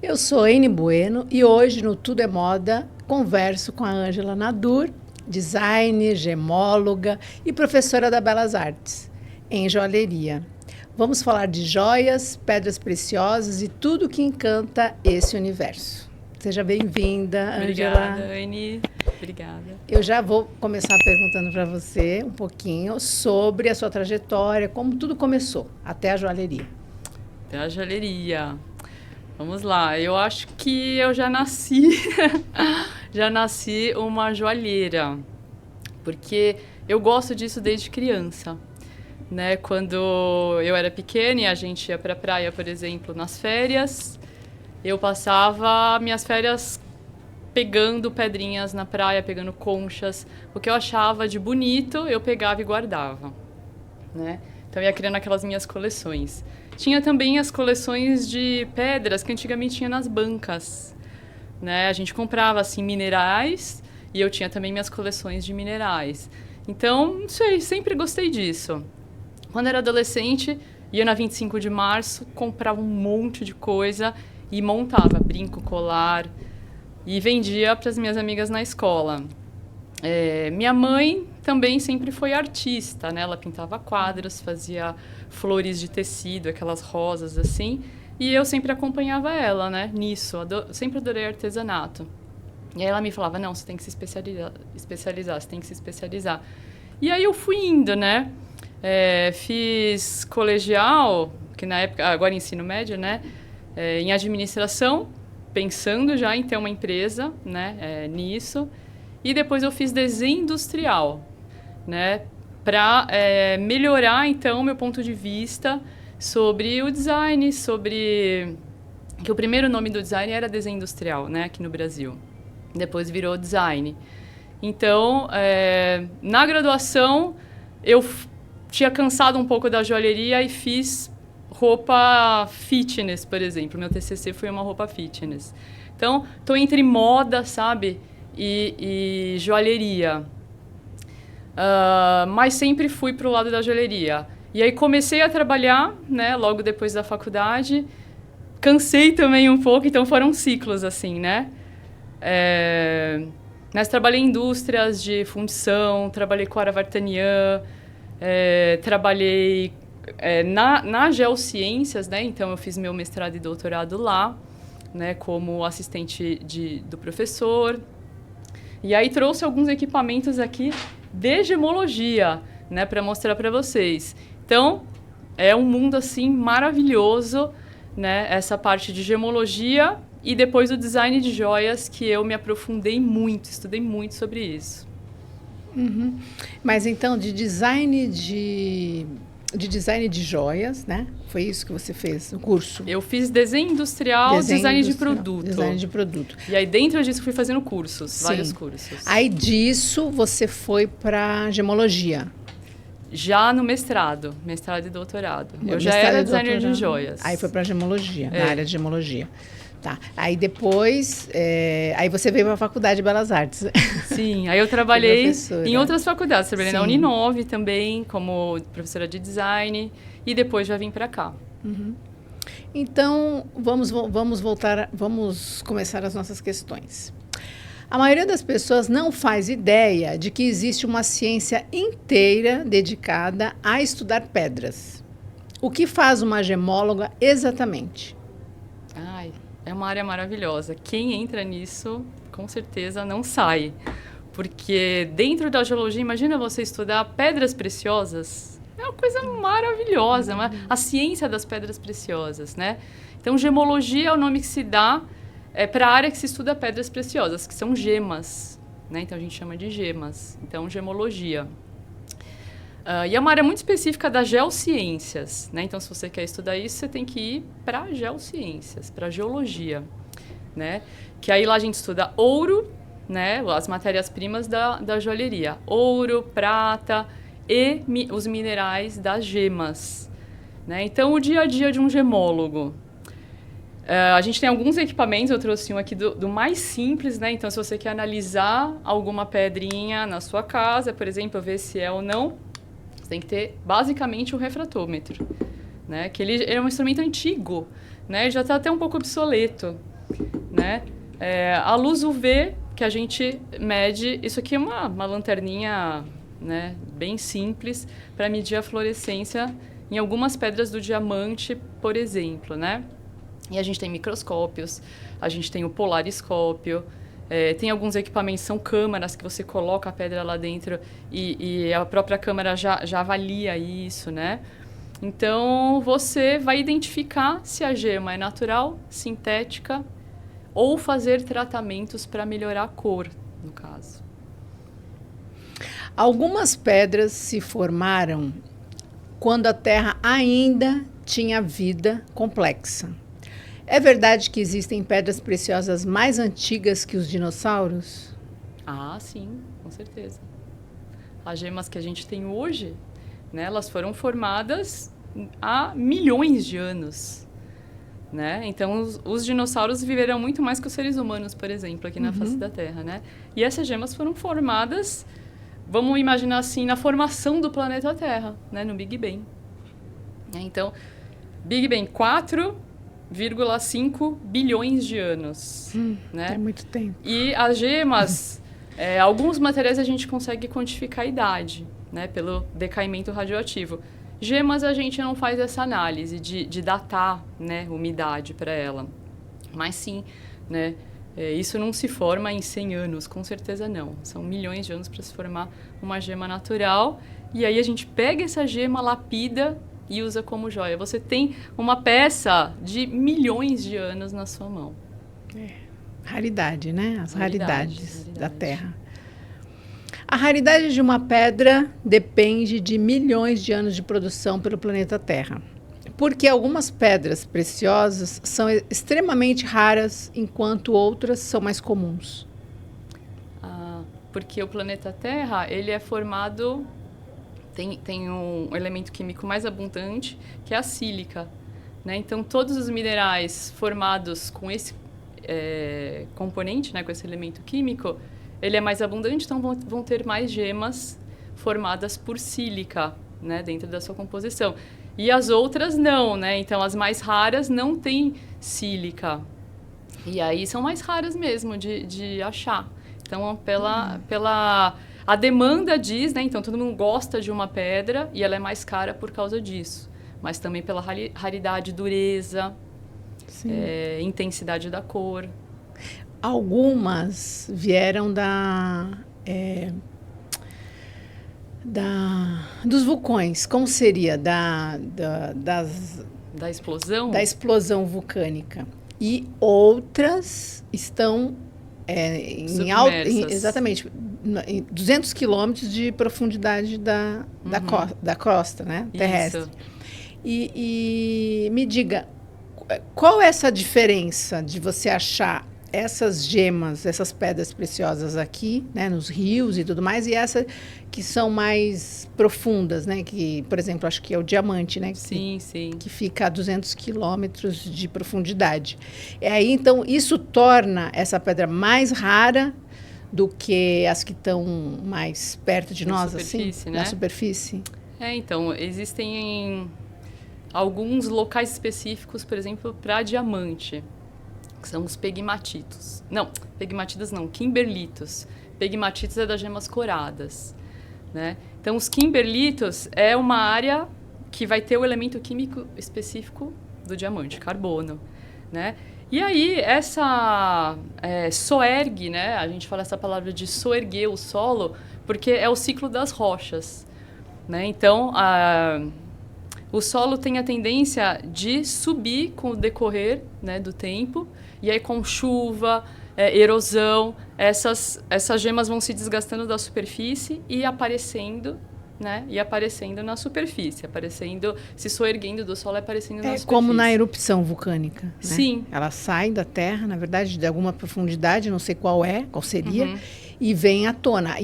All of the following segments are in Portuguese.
Eu sou Ene Bueno e hoje no Tudo é Moda converso com a Ângela Nadur, designer, gemóloga e professora da Belas Artes em joalheria. Vamos falar de joias, pedras preciosas e tudo que encanta esse universo. Seja bem-vinda, Ângela. Obrigada, Ene. Obrigada. Eu já vou começar perguntando para você um pouquinho sobre a sua trajetória, como tudo começou até a joalheria. Até a joalheria. Vamos lá, eu acho que eu já nasci uma joalheira, porque eu gosto disso desde criança, né? Quando eu era pequena e a gente ia para a praia, por exemplo, nas férias, eu passava minhas férias pegando pedrinhas na praia, pegando conchas, o que eu achava de bonito, eu pegava e guardava, né? Então eu ia criando aquelas minhas coleções. Tinha também as coleções de pedras que antigamente tinha nas bancas, né? A gente comprava, assim, minerais e eu tinha também minhas coleções de minerais. Então, não sei, sempre gostei disso. Quando eu era adolescente, ia na 25 de março, comprava um monte de coisa e montava brinco, colar e vendia para as minhas amigas na escola. Minha mãe também sempre foi artista, né? Ela pintava quadros, fazia flores de tecido, aquelas rosas assim, e eu sempre acompanhava ela, né? Nisso, sempre adorei artesanato. E aí ela me falava, não, você tem que se especializar, você tem que se especializar. E aí eu fui indo, né? Fiz colegial, que na época, agora ensino médio, né? Em administração, pensando já em ter uma empresa, né? Nisso. E depois eu fiz desenho industrial, né, para melhorar, então, meu ponto de vista sobre o design, sobre... que o primeiro nome do design era desenho industrial, né, aqui no Brasil. Depois virou design. Então, na graduação, eu tinha cansado um pouco da joalheria e fiz roupa fitness, por exemplo. Meu TCC foi uma roupa fitness. Então, estou entre moda, sabe, e joalheria. Mas sempre fui para o lado da joalheria. E aí comecei a trabalhar, né, logo depois da faculdade. Cansei também um pouco, então foram ciclos, assim, né? Mas trabalhei em indústrias de fundição, trabalhei com Ara Vartanian, trabalhei na Geociências, né? Então eu fiz meu mestrado e doutorado lá, né, como assistente do professor. E aí trouxe alguns equipamentos aqui de gemologia, né, para mostrar para vocês. Então, é um mundo assim maravilhoso, né, essa parte de gemologia e depois o design de joias, que eu me aprofundei muito, estudei muito sobre isso. Uhum. Mas então, de design de joias, né? Foi isso que você fez no curso? Eu fiz desenho industrial, design de produto. Design de produto. E aí, dentro disso, fui fazendo cursos, sim, vários cursos. Aí, disso, você foi para gemologia? Já no mestrado e doutorado. Eu já era designer de joias. Aí foi para gemologia, na área de gemologia. Tá. Aí depois, aí você veio para a Faculdade de Belas Artes. Sim, aí eu trabalhei em outras faculdades. Trabalhei na Uninove também, como professora de design, e depois já vim para cá. Uhum. Então, vamos começar as nossas questões. A maioria das pessoas não faz ideia de que existe uma ciência inteira dedicada a estudar pedras. O que faz uma gemóloga exatamente? É uma área maravilhosa. Quem entra nisso, com certeza, não sai. Porque dentro da geologia, imagina você estudar pedras preciosas. É uma coisa maravilhosa, a ciência das pedras preciosas, né? Então, gemologia é o nome que se dá para a área que se estuda pedras preciosas, que são gemas, né? Então, a gente chama de gemas. Então, gemologia. E é uma área muito específica das geociências, né? Então, se você quer estudar isso, você tem que ir para geociências, para geologia, né? Que aí lá a gente estuda ouro, né? As matérias-primas da joalheria. Ouro, prata e os minerais das gemas, né? Então, o dia a dia de um gemólogo. A gente tem alguns equipamentos, eu trouxe um aqui do mais simples, né? Então, se você quer analisar alguma pedrinha na sua casa, por exemplo, ver se é ou não, tem que ter, basicamente, um refratômetro, né? Que ele é um instrumento antigo, né? Já está até um pouco obsoleto, né? A luz UV que a gente mede, isso aqui é uma lanterninha, né, bem simples para medir a fluorescência em algumas pedras do diamante, por exemplo, né? E a gente tem microscópios, a gente tem o polariscópio, tem alguns equipamentos, são câmaras que você coloca a pedra lá dentro e a própria câmera já avalia isso, né? Então, você vai identificar se a gema é natural, sintética ou fazer tratamentos para melhorar a cor, no caso. Algumas pedras se formaram quando a Terra ainda tinha vida complexa. É verdade que existem pedras preciosas mais antigas que os dinossauros? Ah, sim, com certeza. As gemas que a gente tem hoje, né, elas foram formadas há milhões de anos, né? Então, os dinossauros viveram muito mais que os seres humanos, por exemplo, aqui na face da Terra, né? E essas gemas foram formadas, vamos imaginar assim, na formação do planeta Terra, né, no Big Bang. Então, Big Bang 4,5 bilhões de anos, né? É muito tempo. E as gemas, alguns materiais a gente consegue quantificar a idade, né, pelo decaimento radioativo. Gemas a gente não faz essa análise de datar, né, umidade para ela. Mas sim, né, isso não se forma em 100 anos, com certeza não. São milhões de anos para se formar uma gema natural. E aí a gente pega essa gema, lapida e usa como joia. Você tem uma peça de milhões de anos na sua mão. Raridade, né? As raridades da Terra. A raridade de uma pedra depende de milhões de anos de produção pelo planeta Terra. Porque algumas pedras preciosas são extremamente raras, enquanto outras são mais comuns. Porque o planeta Terra, ele é formado... Tem um elemento químico mais abundante, que é a sílica, né? Então, todos os minerais formados com esse componente, né, com esse elemento químico, ele é mais abundante, então vão ter mais gemas formadas por sílica, né, dentro da sua composição. E as outras não, né? Então, as mais raras não têm sílica. E aí são mais raras mesmo de achar. Então, a demanda diz, né? Então, todo mundo gosta de uma pedra e ela é mais cara por causa disso. Mas também pela raridade, dureza, intensidade da cor. Algumas vieram dos vulcões. Como seria? Da explosão? Da explosão vulcânica. E outras estão exatamente, em 200 quilômetros de profundidade da crosta, né, terrestre. E me diga, qual é essa diferença de você achar essas gemas, essas pedras preciosas aqui, né, nos rios e tudo mais, e essas que são mais profundas, né, que, por exemplo, acho que é o diamante, né, sim. Que fica a 200 quilômetros de profundidade. E aí, então, isso torna essa pedra mais rara do que as que estão mais perto de nós, assim, né? Na superfície. Então, existem alguns locais específicos, por exemplo, para diamante, que são os pegmatitos. Não, pegmatitos não, kimberlitos. Pegmatitos é das gemas coradas, né? Então, os kimberlitos é uma área que vai ter o elemento químico específico do diamante, carbono, né? E aí, essa soergue, né? A gente fala essa palavra de soerguer o solo, porque é o ciclo das rochas, né? Então, o solo tem a tendência de subir com o decorrer, né, do tempo, e aí com chuva, erosão, essas gemas vão se desgastando da superfície e aparecendo, né, na superfície, se soerguendo do solo e aparecendo na superfície. É como na erupção vulcânica, né? Sim. Ela sai da terra, na verdade, de alguma profundidade, não sei qual seria, e vem à tona.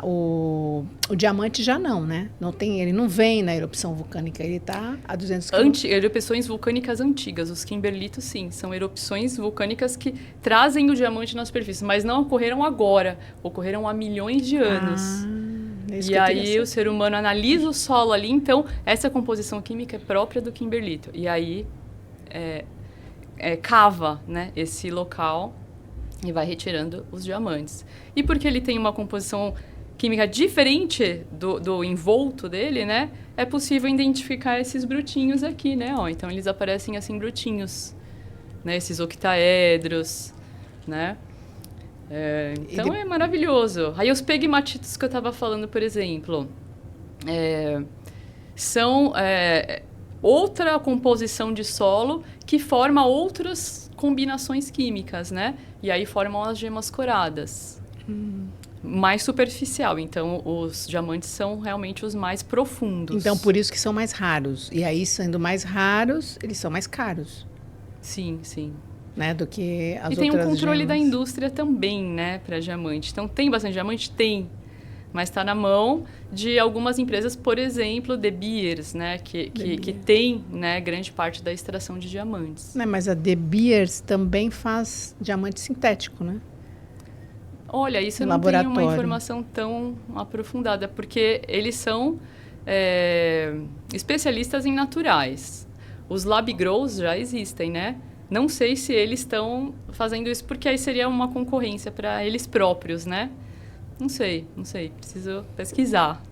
O diamante já não, né? Ele não vem na erupção vulcânica, ele está a 200 km. Erupções vulcânicas antigas, os kimberlitos, sim, são erupções vulcânicas que trazem o diamante na superfície, mas não ocorreram agora, ocorreram há milhões de anos. E aí o ser humano analisa o solo ali, então essa composição química é própria do kimberlito. E aí cava, né, esse local e vai retirando os diamantes. E porque ele tem uma composição química diferente do envolto dele, né, é possível identificar esses brutinhos aqui, né? Ó, então eles aparecem assim brutinhos, né, esses octaedros, né? Então é maravilhoso. Aí os pegmatitos que eu estava falando, por exemplo, são outra composição de solo que forma outras combinações químicas, né? E aí formam as gemas coradas. Mais superficial. Então, os diamantes são realmente os mais profundos. Então, por isso que são mais raros. E aí, sendo mais raros, eles são mais caros. Sim, sim. Né, do que as outras. E tem um controle gemas da indústria também, né, para diamante. Então, tem bastante diamante? Tem. Mas está na mão de algumas empresas, por exemplo, De Beers, né, que tem, né, grande parte da extração de diamantes. Né, mas a De Beers também faz diamante sintético, né? Olha, isso eu não tenho uma informação tão aprofundada, porque eles são especialistas em naturais. Os lab grows já existem, né? Não sei se eles estão fazendo isso, porque aí seria uma concorrência para eles próprios, né? Não sei. Preciso pesquisar.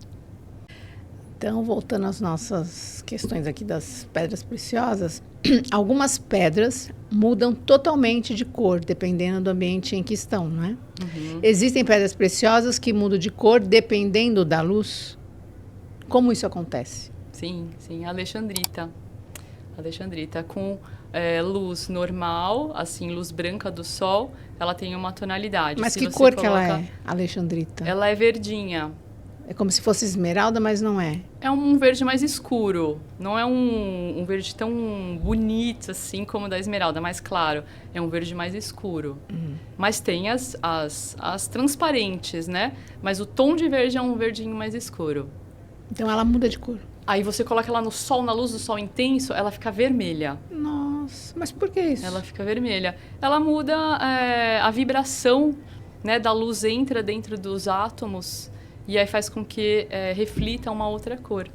Então, voltando às nossas questões aqui das pedras preciosas, algumas pedras mudam totalmente de cor, dependendo do ambiente em que estão, não é? Uhum. Existem pedras preciosas que mudam de cor dependendo da luz? Como isso acontece? Sim, alexandrita. Alexandrita com luz normal, assim, luz branca do sol, ela tem uma tonalidade. Mas que cor que ela é, alexandrita? Ela é verdinha. É como se fosse esmeralda, mas não é. É um verde mais escuro. Não é um verde tão bonito assim como o da esmeralda, mais claro. É um verde mais escuro. Mas tem as transparentes, né? Mas o tom de verde é um verdinho mais escuro. Então ela muda de cor. Aí você coloca ela no sol, na luz do sol intenso, ela fica vermelha. Nossa, mas por que isso? Ela fica vermelha. Ela muda a vibração, né, da luz, entra dentro dos átomos e aí faz com que reflita uma outra cor.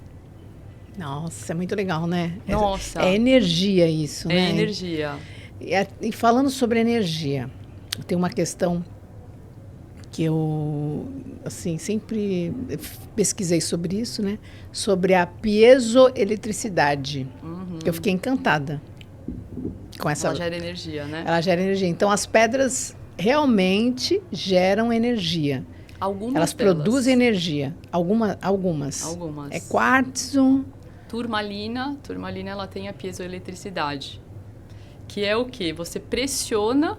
Nossa, é muito legal, né? Nossa. É energia isso, né? É energia. E falando sobre energia, tem uma questão que eu, assim, sempre pesquisei sobre isso, né? Sobre a piezoeletricidade. Eu fiquei encantada com essa... Ela gera energia, né? Ela gera energia. Então, as pedras realmente geram energia. Elas produzem energia. Algumas. É quartzo. Turmalina ela tem a piezoeletricidade. Que é o quê? Você pressiona,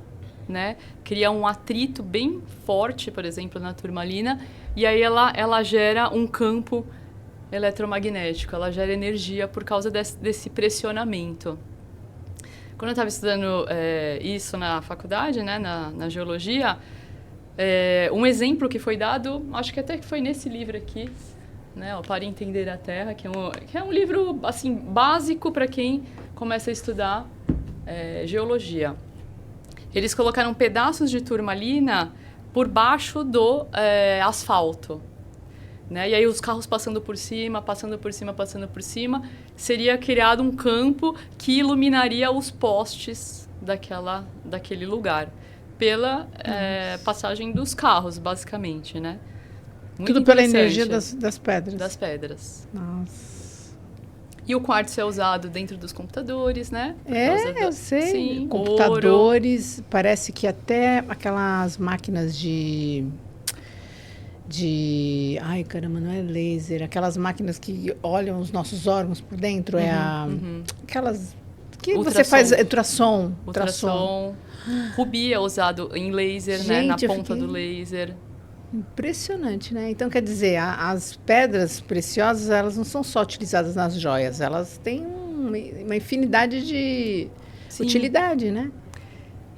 né? Cria um atrito bem forte, por exemplo, na turmalina, e aí ela gera um campo eletromagnético, ela gera energia por causa desse pressionamento. Quando eu estava estudando isso na faculdade, né, na geologia, um exemplo que foi dado, acho que até que foi nesse livro aqui, né, Para Entender a Terra, que é um livro assim, básico para quem começa a estudar geologia. Eles colocaram pedaços de turmalina por baixo do asfalto. Né? E aí os carros passando por cima, seria criado um campo que iluminaria os postes daquele lugar. Pela passagem dos carros, basicamente, né? Muito tudo pela energia das pedras. Das pedras. Nossa. E o quartzo é usado dentro dos computadores, né? Eu sei. Sim, computadores, ouro. Parece que até aquelas máquinas de... Ai, caramba, não é laser. Aquelas máquinas que olham os nossos órgãos por dentro. Aquelas... que ultrassom. Você faz ultrassom. Rubi é usado em laser, gente, né? Na ponta do laser. Impressionante, né? Então, quer dizer, as pedras preciosas, elas não são só utilizadas nas joias, elas têm uma infinidade de utilidade, né?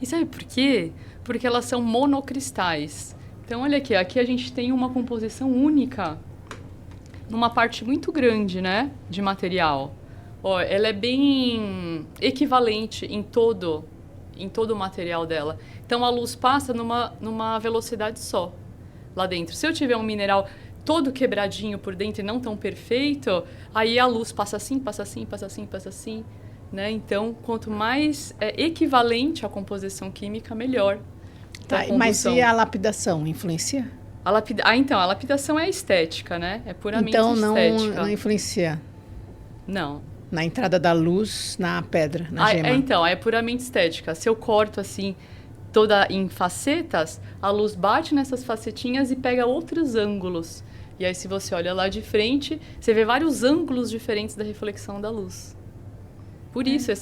E sabe por quê? Porque elas são monocristais. Então, olha aqui a gente tem uma composição única numa parte muito grande, né, de material. Ó, ela é bem equivalente em todo o material dela. Então, a luz passa numa velocidade só lá dentro. Se eu tiver um mineral todo quebradinho por dentro e não tão perfeito, aí a luz passa assim, né? Então, quanto mais equivalente à composição química, melhor. Então, Tá, mas e a lapidação influencia? Então, a lapidação é estética, né? É puramente então, estética. Não influencia Não. na entrada da luz na pedra, na gema? Então, é puramente estética. Se eu corto assim, toda em facetas, a luz bate nessas facetinhas e pega outros ângulos. E aí, se você olha lá de frente, você vê vários ângulos diferentes da reflexão da luz. Por isso,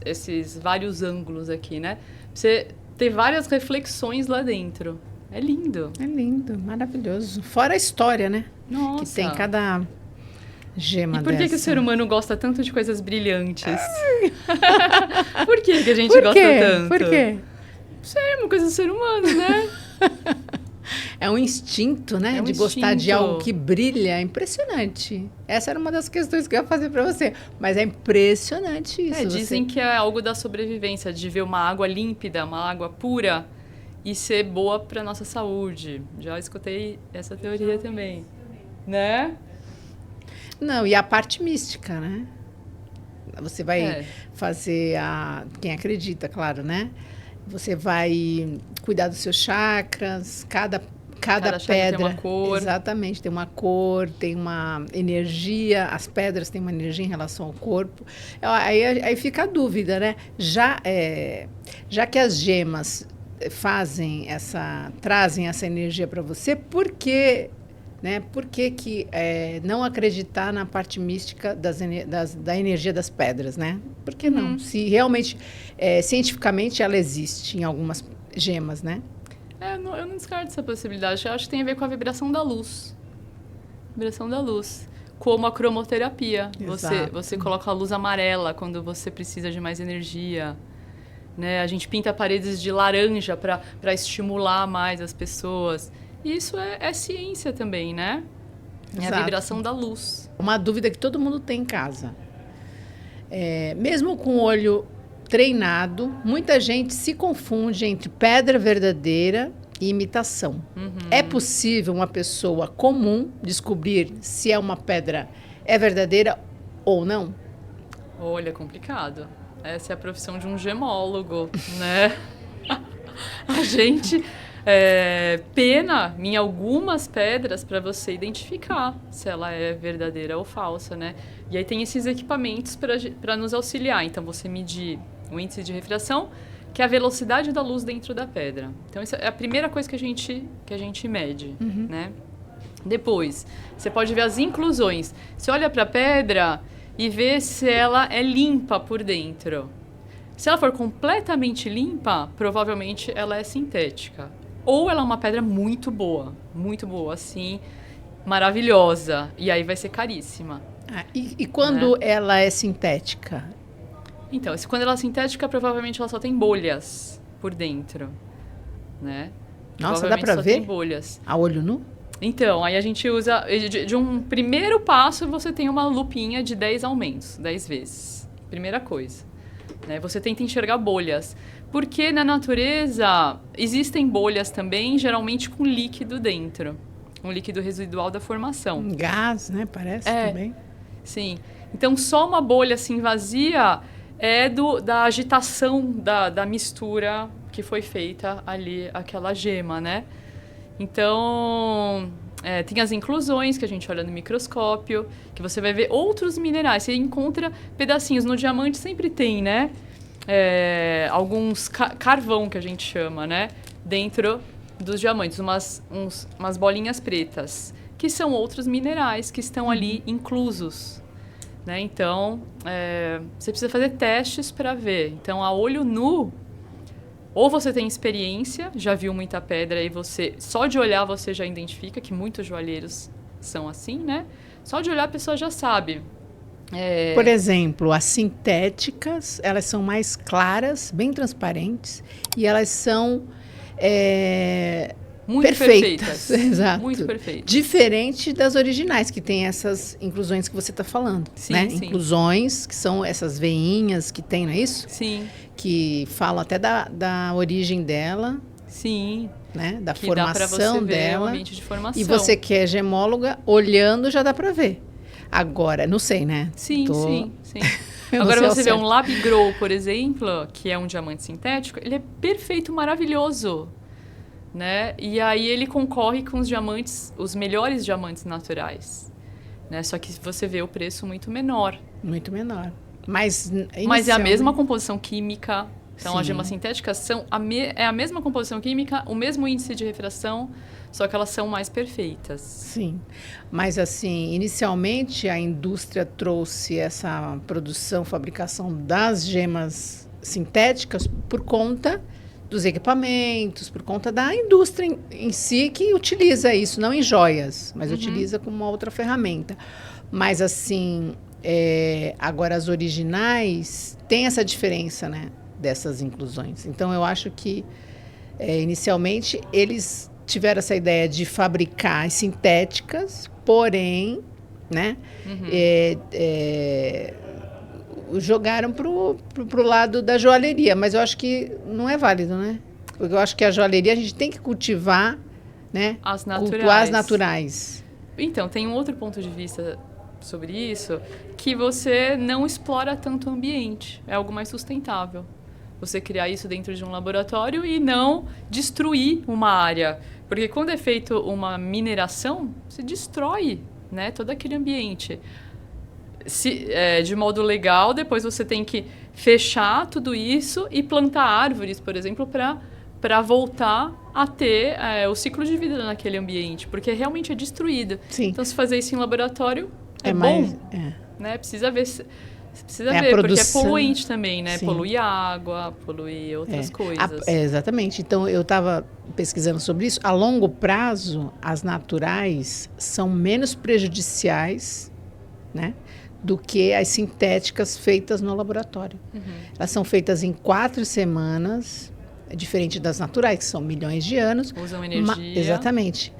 esses vários ângulos aqui, né? Você ter várias reflexões lá dentro. É lindo. É lindo, maravilhoso. Fora a história, né? Nossa. Que tem cada gema dessa. E por que dessa. Que o ser humano gosta tanto de coisas brilhantes? Por que a gente gosta tanto? Por quê? É uma coisa do ser humano, né? É um instinto, né? É um de gostar de instinto. algo que brilha. É impressionante. Essa era uma das questões que eu ia fazer para você. Mas é impressionante isso. Dizem que é algo da sobrevivência, de ver uma água límpida, uma água pura e ser boa para nossa saúde. Já escutei essa teoria também. Né? Não, e a parte mística, né? Você vai fazer quem acredita, claro, né? Você vai cuidar dos seus chakras, cada pedra tem uma cor. Exatamente, tem uma cor, tem uma energia, as pedras têm uma energia em relação ao corpo. Aí fica a dúvida, né? Já que as gemas trazem essa energia para você, por que, né? Por que não acreditar na parte mística da energia das pedras, né? Por que não? Se realmente, cientificamente, ela existe em algumas gemas, né? Eu não descarto essa possibilidade. Eu acho que tem a ver com a vibração da luz. Vibração da luz. Como a cromoterapia. Você coloca a luz amarela quando você precisa de mais energia. Né? A gente pinta paredes de laranja para estimular mais as pessoas. E isso é ciência também, né? É a vibração da luz. Uma dúvida que todo mundo tem em casa. Mesmo com o olho treinado, muita gente se confunde entre pedra verdadeira e imitação. É possível uma pessoa comum descobrir se uma pedra é verdadeira ou não? Olha, é complicado. Essa é a profissão de um gemólogo, né? A gente pena em algumas pedras para você identificar se ela é verdadeira ou falsa, né? E aí tem esses equipamentos para nos auxiliar. Então, você medir o índice de refração, que é a velocidade da luz dentro da pedra. Então, essa é a primeira coisa que a gente mede, né? Depois, você pode ver as inclusões. Você olha para a pedra e vê se ela é limpa por dentro. Se ela for completamente limpa, provavelmente ela é sintética. Ou ela é uma pedra muito boa, assim, maravilhosa. E aí vai ser caríssima. E quando ela é sintética? Então, quando ela é sintética, provavelmente ela só tem bolhas por dentro, né? Nossa, dá pra ver? Tem bolhas. A olho nu? Então, aí a gente usa... De um primeiro passo, você tem uma lupinha de 10 aumentos, 10 vezes. Primeira coisa. Né? Você tenta enxergar bolhas. Porque na natureza existem bolhas também, geralmente com líquido dentro. Um líquido residual da formação. Um gás, né? Parece também. Sim. Então, só uma bolha assim vazia é da agitação da mistura que foi feita ali, aquela gema, né? Então, tem as inclusões que a gente olha no microscópio, que você vai ver outros minerais. Você encontra pedacinhos. No diamante sempre tem, né? Alguns carvão, que a gente chama, né? Dentro dos diamantes, umas bolinhas pretas, que são outros minerais que estão ali inclusos. Né? Então, você precisa fazer testes para ver. Então, a olho nu, ou você tem experiência, já viu muita pedra e só de olhar você já identifica, que muitos joalheiros são assim, né? Só de olhar a pessoa já sabe. Por exemplo, as sintéticas, elas são mais claras, bem transparentes, e elas são muito perfeitas. Exato. Muito perfeitas. Diferente das originais, que tem essas inclusões que você está falando. Sim, né? sim. Inclusões, que são essas veinhas que tem, não é isso? Sim. Que falam até da origem dela. Sim. Né? Da que formação dá pra você ver dela. o ambiente de formação. E você que é gemóloga, olhando já dá para ver. Agora, não sei, né? Sim. Agora você vê um Lab Grow, por exemplo, que é um diamante sintético, ele é perfeito, maravilhoso, né? E aí ele concorre com os diamantes, os melhores diamantes naturais, né? Só que você vê o preço muito menor. Muito menor. Mas é a mesma composição química. Então, Sim. as gemas sintéticas é a mesma composição química, o mesmo índice de refração, só que elas são mais perfeitas. Sim, mas assim, inicialmente a indústria trouxe essa produção, fabricação das gemas sintéticas por conta dos equipamentos, por conta da indústria em si que utiliza isso, não em joias, mas utiliza como uma outra ferramenta. Mas assim, agora as originais têm essa diferença, né, dessas inclusões. Então eu acho que inicialmente eles tiveram essa ideia de fabricar as sintéticas, porém, né, jogaram pro lado da joalheria, mas eu acho que não é válido, né? Porque eu acho que a joalheria a gente tem que cultivar, né? As naturais. Cultuar as naturais. Então, tem um outro ponto de vista sobre isso, que você não explora tanto o ambiente, é algo mais sustentável. Você criar isso dentro de um laboratório e não destruir uma área. Porque quando é feito uma mineração, se destrói, né, todo aquele ambiente. De modo legal, depois você tem que fechar tudo isso e plantar árvores, por exemplo, para voltar a ter o ciclo de vida naquele ambiente, porque realmente é destruído. Sim. Então, se fazer isso em laboratório é bom, mais, né? Precisa ver... porque é poluente também, né? Sim. Polui água, polui outras coisas. Exatamente. Então, eu estava pesquisando sobre isso. A longo prazo, as naturais são menos prejudiciais, né, do que as sintéticas feitas no laboratório. Elas são feitas em 4 semanas, é diferente das naturais, que são milhões de anos. Usam energia. Exatamente.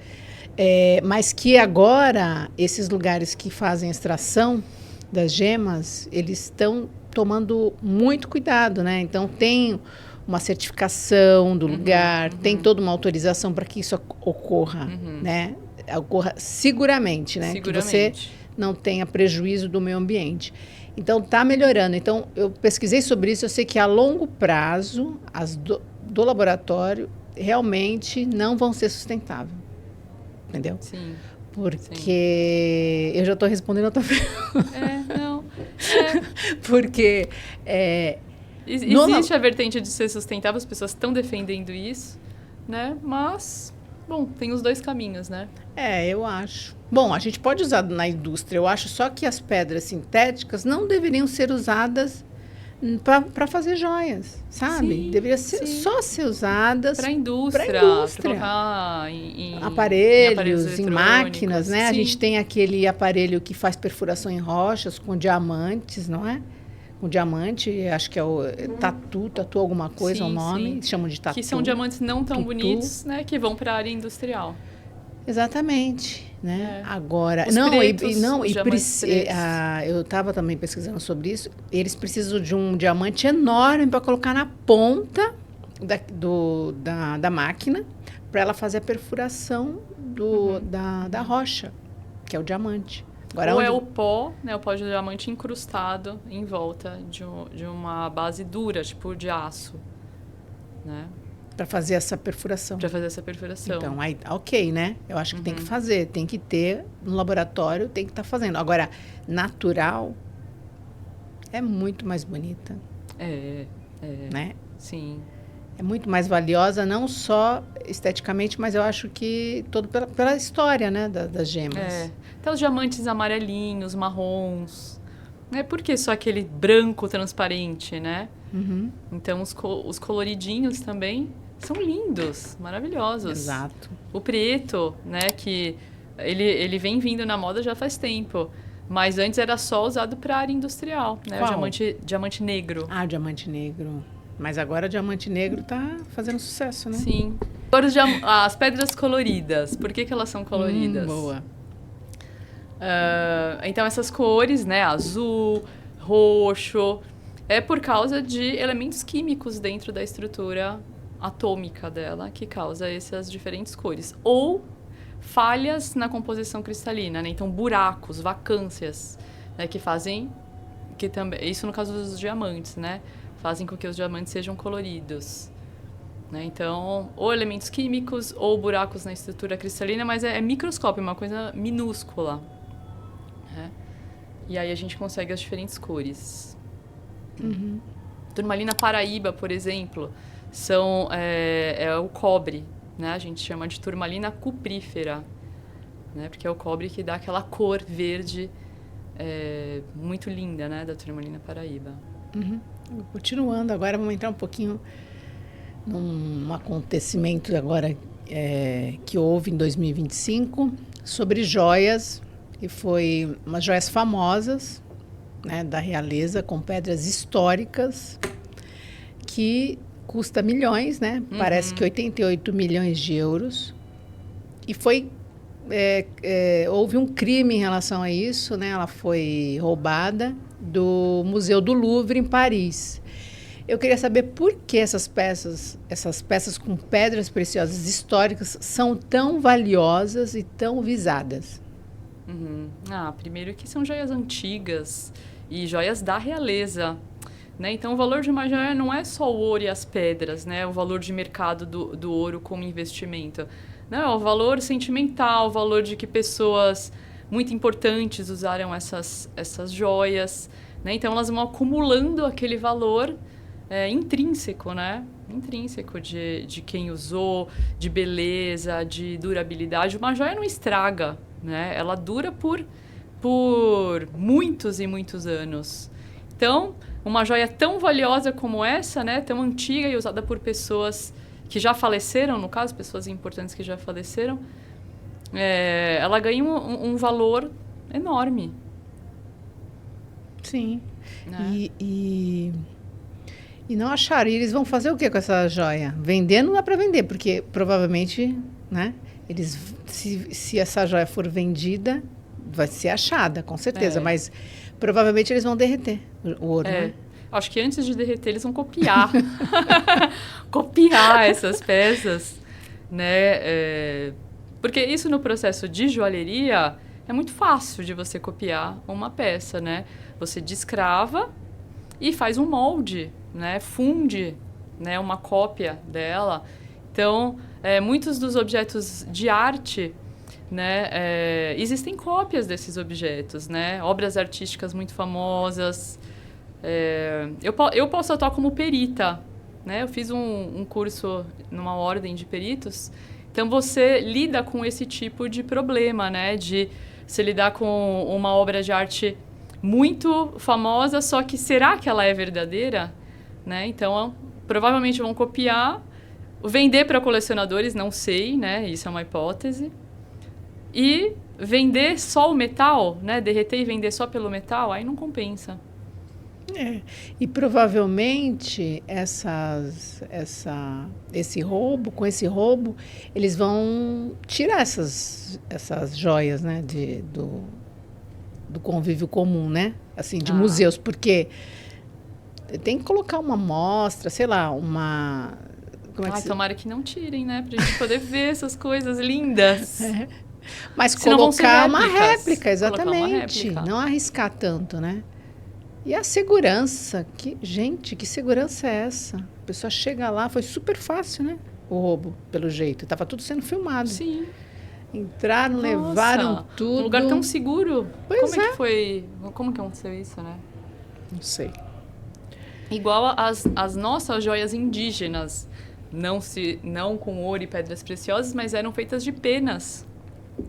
Mas que agora, esses lugares que fazem extração das gemas, eles estão tomando muito cuidado, né? Então, tem uma certificação do lugar, tem toda uma autorização para que isso ocorra, né? Ocorra seguramente, né? Seguramente. Que você não tenha prejuízo do meio ambiente. Então, está melhorando. Então, eu pesquisei sobre isso, eu sei que a longo prazo, as do laboratório realmente não vão ser sustentáveis. Entendeu? Sim. Porque eu já estou respondendo a tua pergunta. Porque existe a vertente de ser sustentável, as pessoas estão defendendo isso, né? Mas, bom, tem os dois caminhos, né? Eu acho. Bom, a gente pode usar na indústria, eu acho só que as pedras sintéticas não deveriam ser usadas para fazer joias, sabe? Sim, deveria só ser usadas para a indústria, trocar em aparelhos, em máquinas, né? Sim. A gente tem aquele aparelho que faz perfuração em rochas com diamantes, não é? Com diamante, acho que é o tatu alguma coisa, o nome, chamam de tatu. Que são diamantes não tão bonitos, né? Que vão para a área industrial. Exatamente, né? Agora, eu estava também pesquisando sobre isso. Eles precisam de um diamante enorme para colocar na ponta da máquina para ela fazer a perfuração da rocha, que é o diamante. Agora, ou é o pó, né? O pó de diamante incrustado em volta de uma base dura, tipo de aço, né? Para fazer essa perfuração. Então, aí, ok, né? Eu acho que tem que fazer, tem que ter no laboratório, tem que estar fazendo. Agora, natural é muito mais bonita. Né? Sim. É muito mais valiosa, não só esteticamente, mas eu acho que todo pela história, né, das gemas. Até os diamantes amarelinhos, marrons. Não é porque só aquele branco transparente, né? Então, os coloridinhos também são lindos, maravilhosos. Exato. O preto, né, que ele vem vindo na moda já faz tempo, mas antes era só usado para área industrial, né? Qual? O diamante negro. O diamante negro. Mas agora o diamante negro está fazendo sucesso, né? Sim. Agora as pedras coloridas, por que elas são coloridas? Boa. Então, essas cores, né, azul, roxo, é por causa de elementos químicos dentro da estrutura atômica dela que causa essas diferentes cores. Ou falhas na composição cristalina, né? Então, buracos, vacâncias, né, que que também, isso no caso dos diamantes, né? Fazem com que os diamantes sejam coloridos. Né? Então, ou elementos químicos ou buracos na estrutura cristalina, mas é microscópio, uma coisa minúscula. Né? E aí a gente consegue as diferentes cores. Uhum. Turmalina paraíba, por exemplo, é o cobre. Né? A gente chama de turmalina cuprífera, né? Porque é o cobre que dá aquela cor verde muito linda, né? Da turmalina paraíba. Uhum. Continuando, agora vamos entrar um pouquinho num acontecimento agora que houve em 2025 sobre joias, e foi umas joias famosas, né, da realeza, com pedras históricas, que custa milhões, né? Parece que 88 milhões de euros. E houve um crime em relação a isso, né? Ela foi roubada do Museu do Louvre, em Paris. Eu queria saber por que essas peças com pedras preciosas históricas são tão valiosas e tão visadas. Uhum. Primeiro que são joias antigas e joias da realeza. Né? Então, o valor de uma joia não é só o ouro e as pedras, né? O valor de mercado do ouro como investimento. Não, é o valor sentimental, o valor de que pessoas muito importantes usaram essas joias. Né? Então, elas vão acumulando aquele valor intrínseco, né? Intrínseco de quem usou, de beleza, de durabilidade. Uma joia não estraga, né? Ela dura por muitos e muitos anos. Então, uma joia tão valiosa como essa, né? Tão antiga e usada por pessoas que já faleceram, no caso, pessoas importantes que já faleceram, ela ganha um valor enorme. Sim. Né? E não acharam. E eles vão fazer o que com essa joia? Vender não dá para vender, porque provavelmente, né? Se essa joia for vendida, vai ser achada, com certeza. Mas provavelmente eles vão derreter o ouro, né? Acho que antes de derreter, eles vão copiar. Copiar essas peças, né? Porque isso no processo de joalheria é muito fácil de você copiar uma peça, né? Você descrava e faz um molde, né? Funde, né? Uma cópia dela. Então, muitos dos objetos de arte, né? Existem cópias desses objetos, né? Obras artísticas muito famosas. Eu posso atuar como perita, né? Eu fiz um curso numa ordem de peritos. Então, você lida com esse tipo de problema, né? De você lidar com uma obra de arte muito famosa, só que será que ela é verdadeira? Né? Então, provavelmente vão copiar, vender para colecionadores, não sei, né? Isso é uma hipótese. E vender só o metal, né? Derreter e vender só pelo metal, aí não compensa. E provavelmente com esse roubo, eles vão tirar essas joias, né, do convívio comum, né? Assim, de museus, porque tem que colocar uma amostra, sei lá, uma... Tomara que não tirem, né? Pra gente poder ver essas coisas lindas. Mas colocar uma réplica, exatamente. Não arriscar tanto, né? E a segurança, que segurança é essa? A pessoa chega lá, foi super fácil, né? O roubo, pelo jeito. Estava tudo sendo filmado. Sim. Entraram, levaram tudo. Um lugar tão seguro. Pois Como é que foi? Como que aconteceu isso, né? Não sei. Igual as nossas joias indígenas, não com ouro e pedras preciosas, mas eram feitas de penas,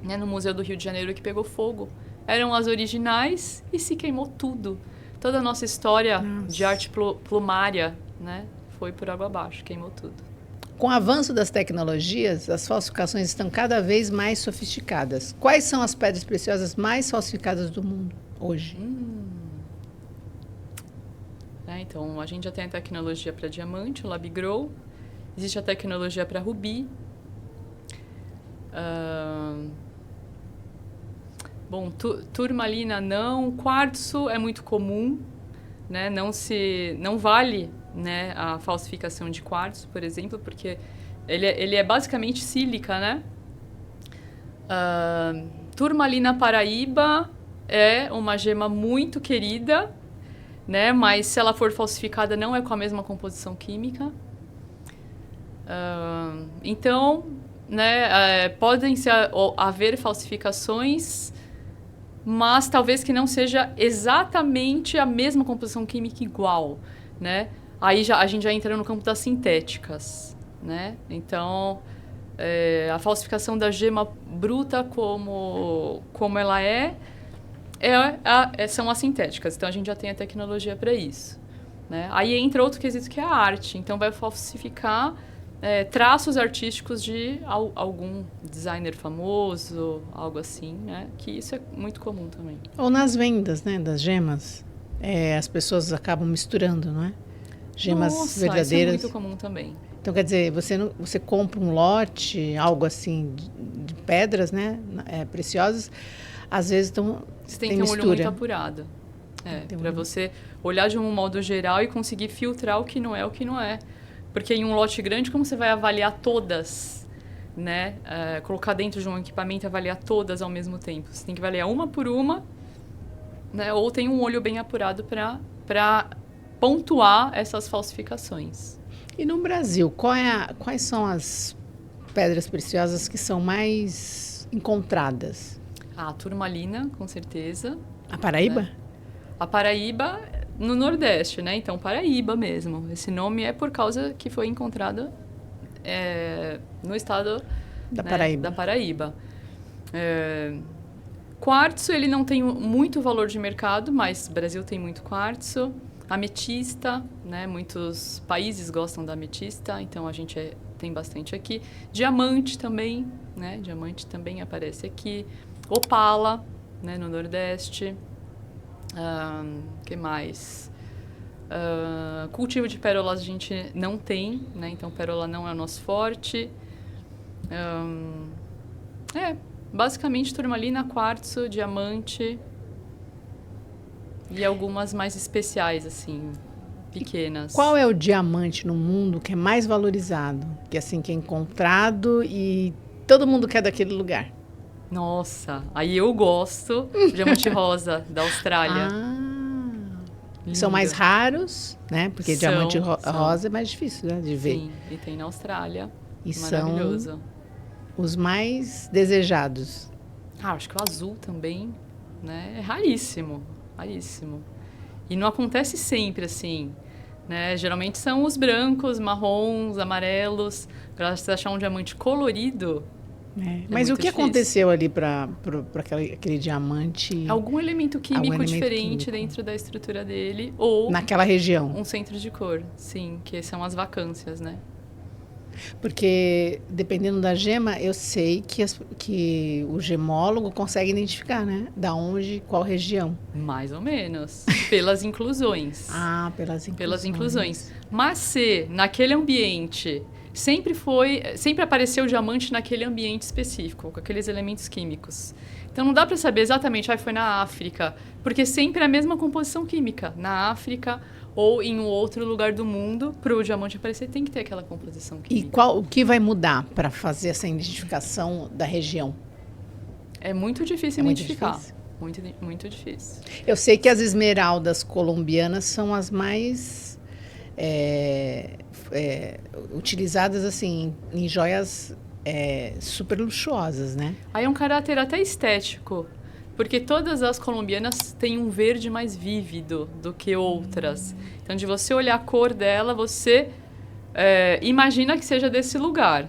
né? No Museu do Rio de Janeiro, que pegou fogo. Eram as originais e se queimou tudo. Toda a nossa história de arte plumária, né, foi por água abaixo, queimou tudo. Com o avanço das tecnologias, as falsificações estão cada vez mais sofisticadas. Quais são as pedras preciosas mais falsificadas do mundo hoje? Então, a gente já tem a tecnologia para diamante, o Lab-Grow. Existe a tecnologia para rubi. Bom, turmalina não, quartzo é muito comum, né? Não vale, né, a falsificação de quartzo, por exemplo, porque ele é basicamente sílica, né? Turmalina paraíba é uma gema muito querida, né? Mas se ela for falsificada, não é com a mesma composição química. Então, né, podem haver falsificações, mas talvez que não seja exatamente a mesma composição química igual, né? Aí a gente já entra no campo das sintéticas, né? Então, a falsificação da gema bruta como ela são as sintéticas. Então, a gente já tem a tecnologia para isso, né? Aí entra outro quesito que é a arte. Então, vai falsificar traços artísticos de algum designer famoso, algo assim, né? Que isso é muito comum também. Ou nas vendas, né, das gemas, as pessoas acabam misturando, não é? Gemas verdadeiras. Isso é muito comum também. Então, quer dizer, você compra um lote, algo assim, de pedras, né, preciosas, às vezes você tem que ter um olho muito apurado. Para você olhar de um modo geral e conseguir filtrar o que não é. Porque em um lote grande, como você vai avaliar todas, né? Colocar dentro de um equipamento e avaliar todas ao mesmo tempo? Você tem que avaliar uma por uma, né? Ou tem um olho bem apurado para pontuar essas falsificações. E no Brasil, quais são as pedras preciosas que são mais encontradas? A turmalina, com certeza. A Paraíba? Né? A Paraíba, no Nordeste, né? Então, Paraíba mesmo. Esse nome é por causa que foi encontrada no estado da, né, Paraíba. Da Paraíba. Quartzo, ele não tem muito valor de mercado, mas o Brasil tem muito quartzo. Ametista, né? Muitos países gostam da ametista, então a gente tem bastante aqui. Diamante também, né? Diamante também aparece aqui. Opala, né? No Nordeste. Que mais? Cultivo de pérolas a gente não tem, né? Então pérola não é o nosso forte. Basicamente turmalina, quartzo, diamante e algumas mais especiais, assim, pequenas. Qual é o diamante no mundo que é mais valorizado? Que assim, que é encontrado e todo mundo quer daquele lugar? Nossa, aí eu gosto. Diamante rosa, da Austrália. São mais raros, né? Porque diamante rosa é mais difícil, né, de ver. Sim, e tem na Austrália. E maravilhoso. São os mais desejados. Acho que o azul também, né? É raríssimo, raríssimo. E não acontece sempre assim, né? Geralmente são os brancos, marrons, amarelos. Para você achar um diamante colorido... Mas o que aconteceu ali para aquele diamante? Algum elemento químico diferente dentro da estrutura dele ou naquela região. Um centro de cor, sim, que são as vacâncias, né? Porque dependendo da gema, eu sei que o gemólogo consegue identificar, né? Da onde, qual região. Mais ou menos, pelas inclusões. Pelas inclusões. Pelas inclusões. Mas se naquele ambiente sempre apareceu o diamante naquele ambiente específico, com aqueles elementos químicos. Então, não dá para saber exatamente, foi na África, porque sempre é a mesma composição química. Na África ou em um outro lugar do mundo, para o diamante aparecer, tem que ter aquela composição química. E o que vai mudar para fazer essa identificação da região? É muito difícil identificar. Muito, muito difícil. Eu sei que as esmeraldas colombianas são as mais... utilizadas assim em joias super luxuosas, né? Aí é um caráter até estético, porque todas as colombianas têm um verde mais vívido do que outras. Então, de você olhar a cor dela, você imagina que seja desse lugar,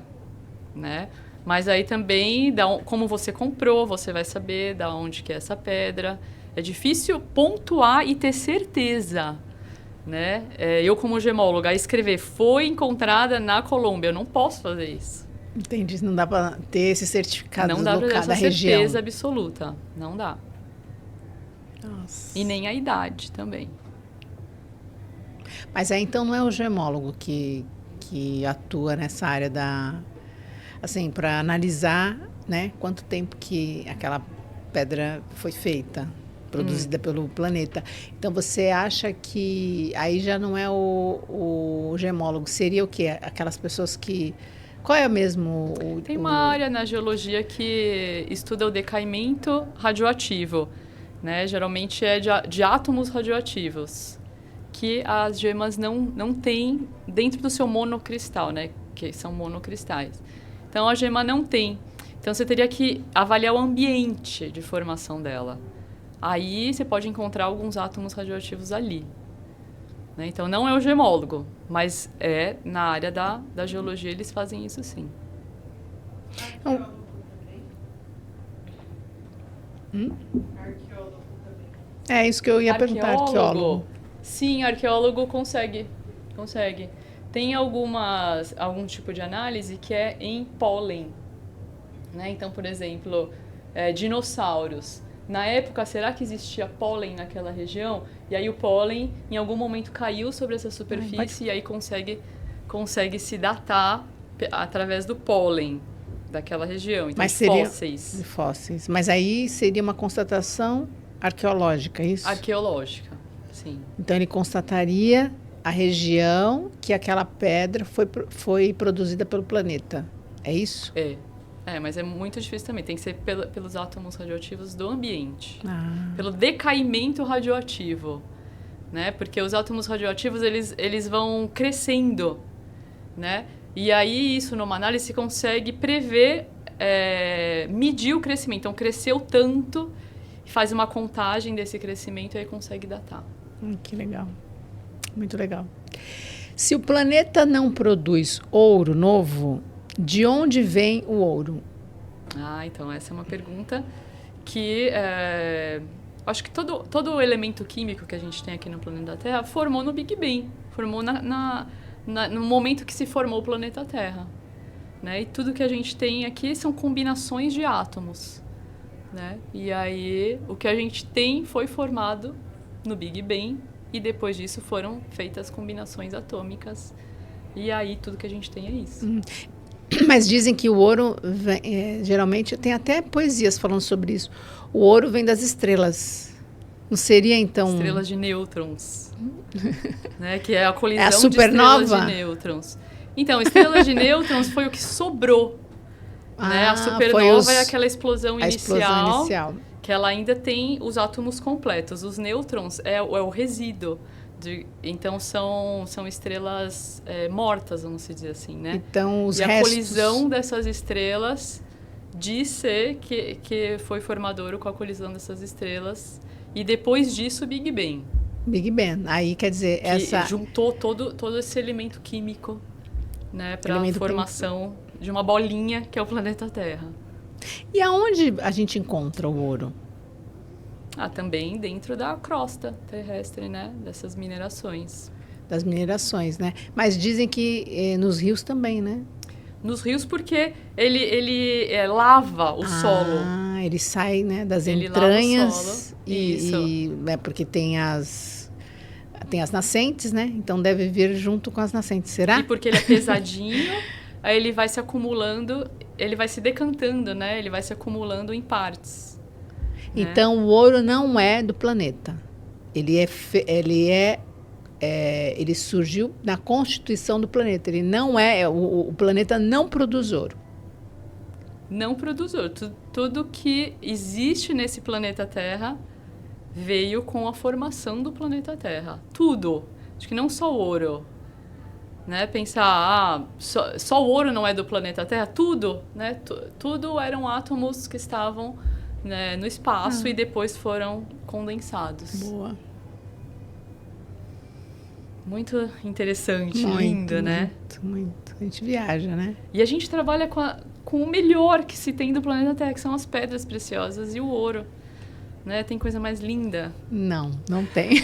né? Mas aí também, como você comprou, você vai saber de onde que é essa pedra. É difícil pontuar e ter certeza, né? Eu, como gemóloga, escrever foi encontrada na Colômbia, eu não posso fazer isso. Entendi, não dá para ter esse certificado não dá para ter essa região. Certeza absoluta, não dá. Nossa. E nem a idade também. Mas aí então não é o gemólogo que atua nessa área assim, para analisar, né, quanto tempo que aquela pedra foi feita, produzida pelo planeta. Então, você acha que aí já não é o gemólogo, seria o quê? Aquelas pessoas que... Qual é mesmo Tem uma área na geologia que estuda o decaimento radioativo, né? Geralmente é de átomos radioativos. que as gemas não têm dentro do seu monocristal, né? Que são monocristais. Então, a gema não tem. Então, você teria que avaliar o ambiente de formação dela. Aí, você pode encontrar alguns átomos radioativos ali. Né? Então, não é o gemólogo, mas na área da geologia eles fazem isso sim. Então, Arqueólogo também. é isso que eu ia perguntar, arqueólogo. Sim, arqueólogo consegue. Tem algum tipo de análise que é em pólen. Né? Então, por exemplo, dinossauros. Na época, será que existia pólen naquela região? E aí o pólen, em algum momento, caiu sobre essa superfície e aí consegue se datar através do pólen daquela região. Então, fósseis. Mas aí seria uma constatação arqueológica, isso? Arqueológica, sim. Então, ele constataria a região que aquela pedra foi produzida pelo planeta. É isso? Mas é muito difícil também. Tem que ser pelos átomos radioativos do ambiente. Ah. Pelo decaimento radioativo. Né? Porque os átomos radioativos, eles vão crescendo. Né? E aí, isso numa análise, se consegue prever, medir o crescimento. Então, cresceu tanto, faz uma contagem desse crescimento e aí consegue datar. Que legal. Muito legal. Se o planeta não produz ouro novo, de onde vem o ouro? Então essa é uma pergunta que acho que todo o elemento químico que a gente tem aqui no planeta Terra formou no Big Bang, formou no momento que se formou o planeta Terra. Né? E tudo que a gente tem aqui são combinações de átomos. Né? E aí o que a gente tem foi formado no Big Bang e depois disso foram feitas combinações atômicas. E aí tudo que a gente tem é isso. Mas dizem que o ouro, geralmente, tem até poesias falando sobre isso. O ouro vem das estrelas. Não seria, então... Estrelas de nêutrons. Né? Que é a colisão a supernova? De estrelas de nêutrons. Então, estrelas de nêutrons foi o que sobrou. Né? A supernova é aquela explosão inicial, que ela ainda tem os átomos completos. Os nêutrons é o resíduo. Então, são estrelas mortas, vamos dizer assim, né? Então, os restos... a colisão dessas estrelas diz ser que foi formador com a colisão dessas estrelas. E depois disso, o Big Bang. Big Bang. Aí, quer dizer, que juntou todo esse elemento químico, né? Para a formação de uma bolinha que é o planeta Terra. E aonde a gente encontra o ouro? Também dentro da crosta terrestre, né? Dessas minerações. Das minerações, né? Mas dizem que nos rios também, né? Nos rios porque ele lava o solo. Ele sai, né, das entranhas. Porque tem as nascentes, né? Então deve vir junto com as nascentes, será? E porque ele é pesadinho, aí ele vai se acumulando, ele vai se decantando, né? Ele vai se acumulando em partes. Então, o ouro não é do planeta. Ele surgiu na constituição do planeta. Ele não o planeta não produz ouro. Não produz ouro. Tudo que existe nesse planeta Terra veio com a formação do planeta Terra. Tudo. Acho que não só o ouro. Né? Pensar, só o ouro não é do planeta Terra. Tudo. Né? Tudo eram átomos que estavam... Né, no espaço e depois foram condensados. Boa. Muito interessante, lindo, né? Muito. A gente viaja, né? E a gente trabalha com o melhor que se tem do planeta Terra, que são as pedras preciosas e o ouro. Né? Tem coisa mais linda? Não tem.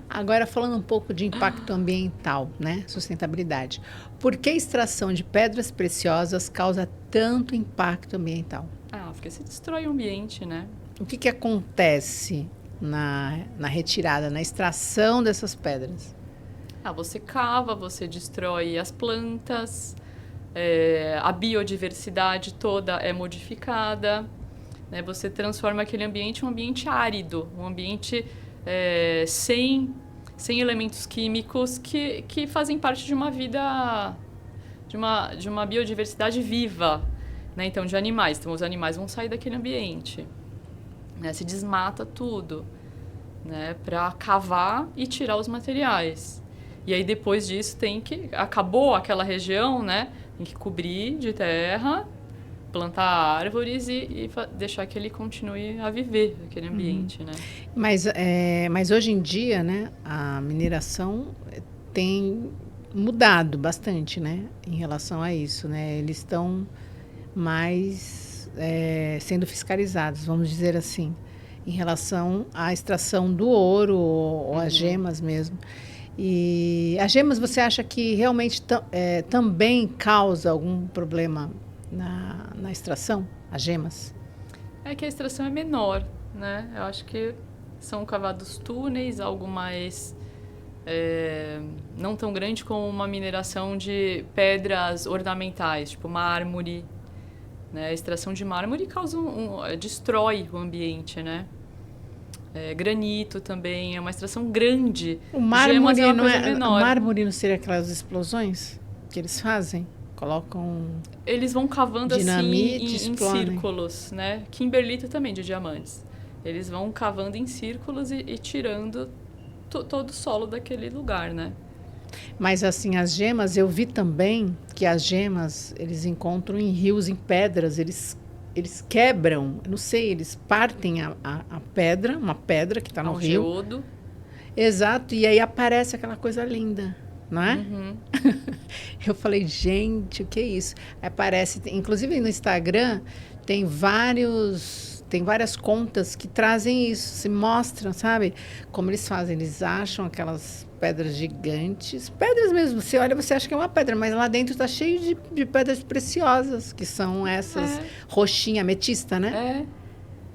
Agora, falando um pouco de impacto ambiental, né? Sustentabilidade. Por que a extração de pedras preciosas causa tanto impacto ambiental? Porque se destrói o ambiente, né? O que acontece na retirada, na extração dessas pedras? Você cava, você destrói as plantas, a biodiversidade toda é modificada, né? Você transforma aquele ambiente em um ambiente árido, um ambiente sem elementos químicos que fazem parte de uma vida, de uma biodiversidade viva. Né? Então, de animais. Então, os animais vão sair daquele ambiente. Né? Se desmata tudo. né, para cavar e tirar os materiais. E aí depois disso acabou aquela região, né, tem que cobrir de terra, plantar árvores e deixar que ele continue a viver aquele ambiente, né? Mas hoje em dia, né, a mineração tem mudado bastante, né, em relação a isso, né? Eles estão mais sendo fiscalizados, vamos dizer assim, em relação à extração do ouro ou às gemas mesmo. E as gemas, você acha que realmente também causa algum problema na extração, as gemas? É que a extração é menor, né? Eu acho que são cavados túneis, algo mais não tão grande como uma mineração de pedras ornamentais, tipo mármore, né? A extração de mármore destrói o ambiente, né? Granito também é uma extração grande. O mármore não é menor. O mármore não seria aquelas explosões que eles fazem? Colocam eles vão cavando dinamite, assim em círculos, né? Kimberlito também de diamantes. Eles vão cavando em círculos e tirando todo o solo daquele lugar, né? Mas assim, as gemas, eu vi também que as gemas, eles encontram em rios, em pedras, eles quebram, não sei, eles partem a pedra, uma pedra que está no rio. Geodo. Exato, e aí aparece aquela coisa linda, não é? Uhum. Eu falei, gente, o que é isso? Aparece, inclusive no Instagram, tem várias contas que trazem isso, se mostram, sabe? Como eles fazem, eles acham aquelas pedras gigantes, pedras mesmo, você olha, você acha que é uma pedra, mas lá dentro está cheio de pedras preciosas, que são essas roxinha, ametista, né?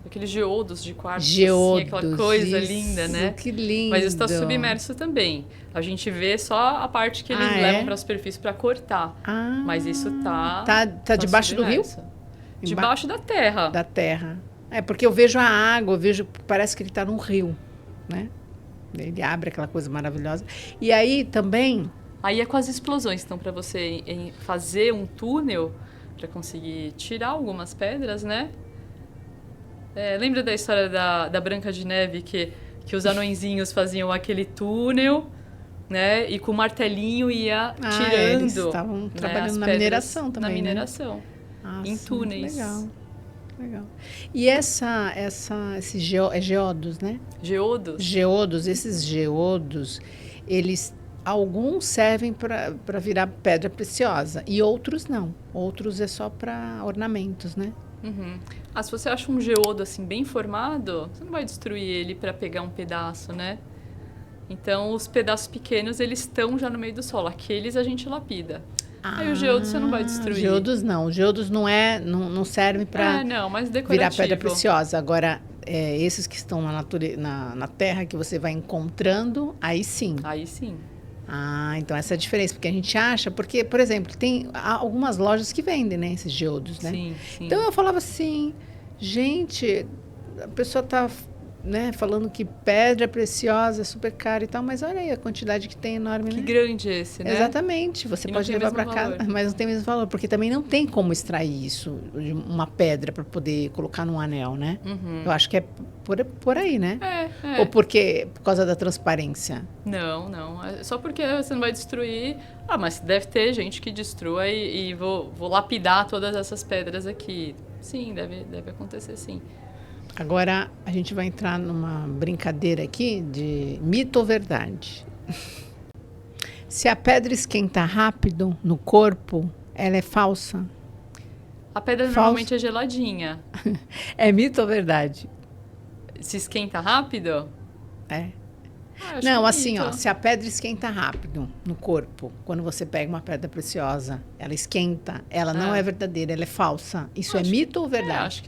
Aqueles geodos de quartzo, geodos, assim, aquela coisa linda, né? Que lindo. Mas isso está submerso também. A gente vê só a parte que eles levam para a superfície para cortar. Mas isso tá debaixo submerso. do rio? Debaixo da terra. Da terra. Porque eu vejo a água, parece que ele está num rio, né? Ele abre aquela coisa maravilhosa. E aí também... Aí é com as explosões. Então, para você fazer um túnel, para conseguir tirar algumas pedras, né? Lembra da história da Branca de Neve, que os anõezinhos faziam aquele túnel, né? E com o martelinho ia tirando. Eles estavam trabalhando na mineração também, na mineração, em sim, túneis. Legal. E esses geodos, né? Geodos? Esses geodos, alguns servem para virar pedra preciosa e outros não. Outros é só para ornamentos, né? Uhum. Se você acha um geodo assim bem formado, você não vai destruir ele para pegar um pedaço, né? Então, os pedaços pequenos, eles estão já no meio do solo. Aqueles a gente lapida. Aí o geodo você não vai destruir. Geodos não. Geodos não servem para virar pedra preciosa. Agora, esses que estão na terra que você vai encontrando, aí sim. Aí sim. Então essa é a diferença, porque a gente acha, porque, por exemplo, tem algumas lojas que vendem, né, esses geodos, né? Sim. Então eu falava assim, gente, a pessoa está, né, falando que pedra preciosa é super cara e tal, mas olha aí a quantidade que tem enorme, que né? grande esse, né? Exatamente, você pode levar para casa, mas não tem o mesmo valor, porque também não tem como extrair isso, uma pedra para poder colocar num anel, né? Uhum. Eu acho que é por aí, né? Ou por causa da transparência? Não. É só porque você não vai destruir. Mas deve ter gente que destrua e vou lapidar todas essas pedras aqui. Sim, deve acontecer, sim. Agora, a gente vai entrar numa brincadeira aqui de mito ou verdade. Se a pedra esquenta rápido no corpo, ela é falsa? A pedra normalmente é geladinha. É mito ou verdade? Se esquenta rápido? Não, assim, se a pedra esquenta rápido no corpo, quando você pega uma pedra preciosa, ela esquenta, ela não é verdadeira, ela é falsa. Isso é mito ou verdade?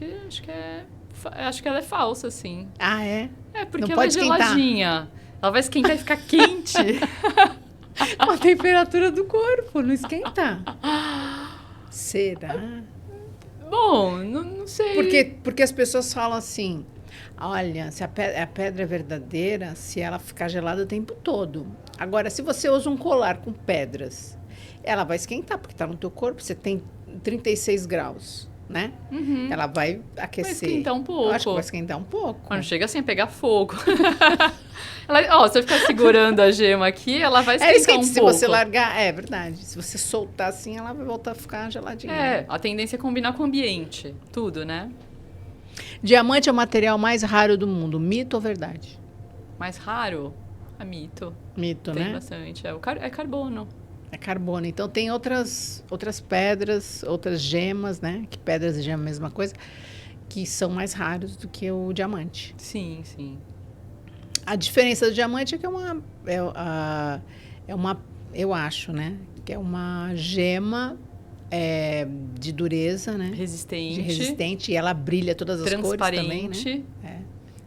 Acho que ela é falsa, sim. É? Porque não ela pode é geladinha. Ela vai esquentar e ficar quente. Com a temperatura do corpo, não esquenta? Será? Bom, não sei. Porque as pessoas falam assim, olha, se a pedra é verdadeira, se ela ficar gelada o tempo todo. Agora, se você usa um colar com pedras, ela vai esquentar, porque está no teu corpo, você tem 36 graus. né? Ela vai Vai aquecer. esquentar um pouco. Eu acho que vai esquentar um pouco. Mas não chega assim a pegar fogo. Ela, ó, se eu ficar segurando a gema aqui, ela vai esquentar esquenta, um se pouco. você largar, é verdade. Se você soltar assim, ela vai voltar a ficar geladinha. É, a tendência é combinar com o ambiente. Tudo, né? Diamante é o material mais raro do mundo. Mito ou verdade? Mais raro, é mito. Mito, Tem né? bastante. É carbono. É carbono. Então tem outras pedras, outras gemas, né? Que pedras e gemas é a mesma coisa, que são mais raros do que o diamante. Sim, sim. A diferença do diamante é que eu acho, né? Que é uma gema de dureza, né? Resistente. Resistente, e ela brilha todas as cores também, né? Transparente.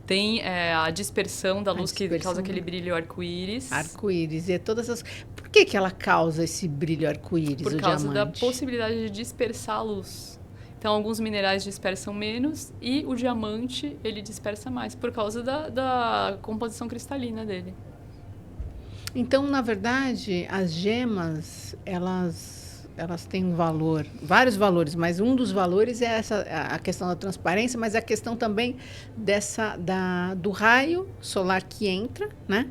Tem a dispersão da luz que dispersão causa aquele brilho arco-íris. Arco-íris. E todas as... Por que ela causa esse brilho arco-íris, Por o causa da diamante? possibilidade de dispersar a luz. Então, alguns minerais dispersam menos e o diamante, ele dispersa mais, por causa da composição cristalina dele. Então, na verdade, as gemas, elas têm um valor, vários valores, mas um dos valores é a questão da transparência, mas a questão também do raio solar que entra, né?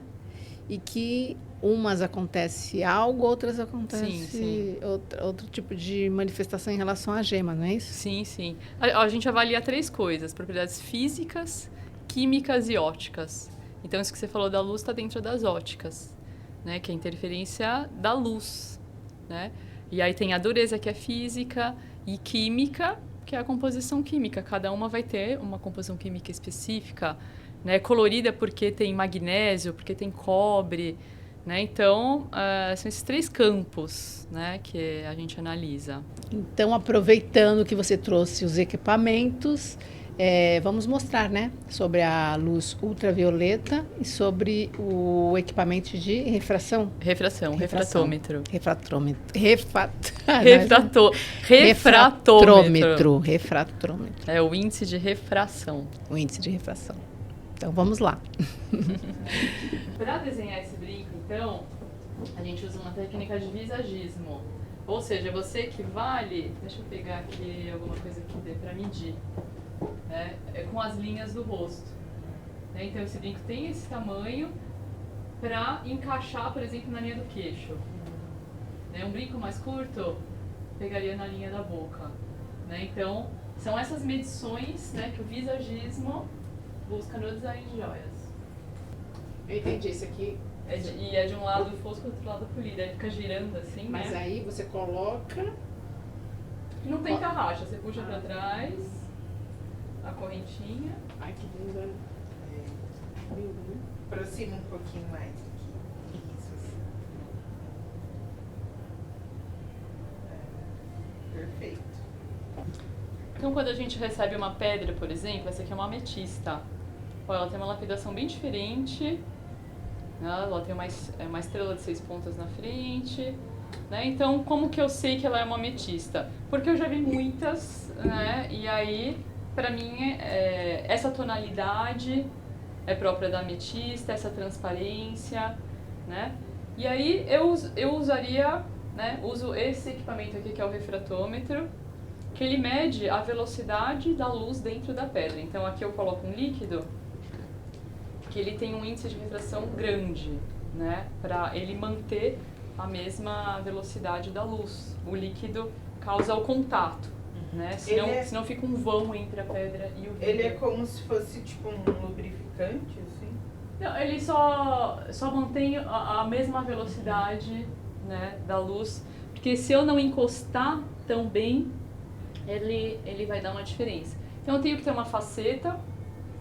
E que umas acontece algo, outras acontece Sim. outro tipo de manifestação em relação à gema, não é isso? Sim, sim. A gente avalia 3 coisas: propriedades físicas, químicas e óticas. Então, isso que você falou da luz está dentro das óticas, né? Que é a interferência da luz, né? E aí tem a dureza, que é física, e química, que é a composição química. Cada uma vai ter uma composição química específica, né? Colorida porque tem magnésio, porque tem cobre, né? Então, são esses 3 campos, né, que a gente analisa. Então, aproveitando que você trouxe os equipamentos, vamos mostrar, né, sobre a luz ultravioleta e sobre o equipamento de refração. Refratômetro. Refratômetro. É o índice de refração. O índice de refração. Então, vamos lá. Para desenhar esse brinco, então, a gente usa uma técnica de visagismo. Ou seja, você equivale... Deixa eu pegar aqui alguma coisa que dê para medir. Né? É com as linhas do rosto. Né? Então, esse brinco tem esse tamanho para encaixar, por exemplo, na linha do queixo. Né? Um brinco mais curto pegaria na linha da boca. Né? Então, são essas medições, né, que o visagismo busca no design de joias. Eu entendi isso aqui. É de um lado fosco e do outro lado polido. Aí fica girando assim, Mas né? aí você coloca... Não tem tarraxa, você puxa pra trás a correntinha. Ai, que linda. Lindo, né? Aproxima um pouquinho mais aqui. Isso. Perfeito. Então, quando a gente recebe uma pedra, por exemplo, essa aqui é uma ametista. Olha, ela tem uma lapidação bem diferente. Né? Ela tem uma estrela de 6 pontas na frente. Né? Então, como que eu sei que ela é uma ametista? Porque eu já vi muitas, né? E aí, para mim, essa tonalidade é própria da ametista, essa transparência, né? E aí, eu usaria, né? Uso esse equipamento aqui, que é o refratômetro, que ele mede a velocidade da luz dentro da pedra. Então, aqui eu coloco um líquido que ele tem um índice de refração grande, né? Para ele manter a mesma velocidade da luz. O líquido causa o contato, né? Senão fica um vão entre a pedra e o vidro. Ele é como se fosse tipo um lubrificante, assim? Não, ele só mantém a mesma velocidade, né, da luz, porque se eu não encostar tão bem, ele vai dar uma diferença. Então eu tenho que ter uma faceta.